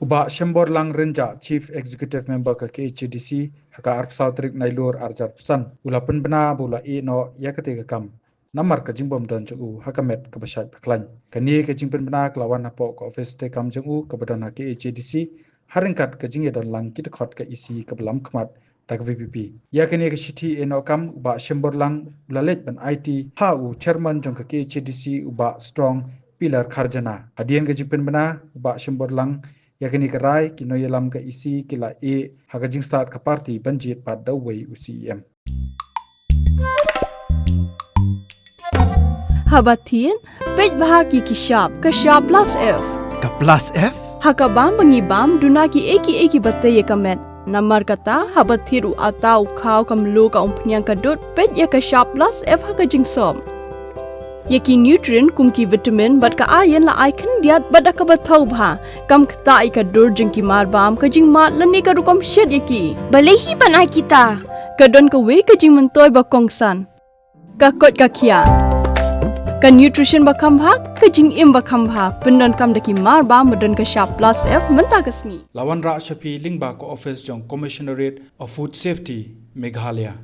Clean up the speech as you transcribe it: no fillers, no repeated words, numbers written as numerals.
Uba Shemborlang Rynjah Chief Executive Member ke KHDC haka arp sautrik nailur arjar pesan ulapun bena bula no yakate kam namar ka jingbom don ju hakamet ka basyat baklan kani ka jingpen bena kelawan hapo ka office te kam ju ka badan ha KHDC haringkat ka jingye don lang kit khot ka isi ka belam khmat tak VPP yakani ka shiti no kam uba Shemborlang lalet ban IT ha u chairman jong ka KHDC uba strong pilar kharjana adian ka jingpen bena uba Shemborlang yakini karai kino yalam ka isi kila hagajing start ka party banjit pad dawai CEM Habatin pej bahaki ki sharp plus F ka plus F haka bam bangi bam duna ki eki bataye kamet namar kata habathiru atau khau kamlu ka umpnyang kadut pej ya ka sharp plus F haka jingsom yaki nutrient kumki vitamin bat ka iron la icon diat bada ka bathau bha kam khta I ka dur jingki mar bam ka jing mat lani ka rukom shed yaki balehi banai kita ka don ka we ka jing mentoy ba kongsan ka Koit ka Khiah ka nutrition ba kham bha ka jing im ba kham bha pendon kam daki mar bam modon ka sharp plus F menta ka sngi lawan ra shapi lingba ko office jong commissionerate of food safety Meghalaya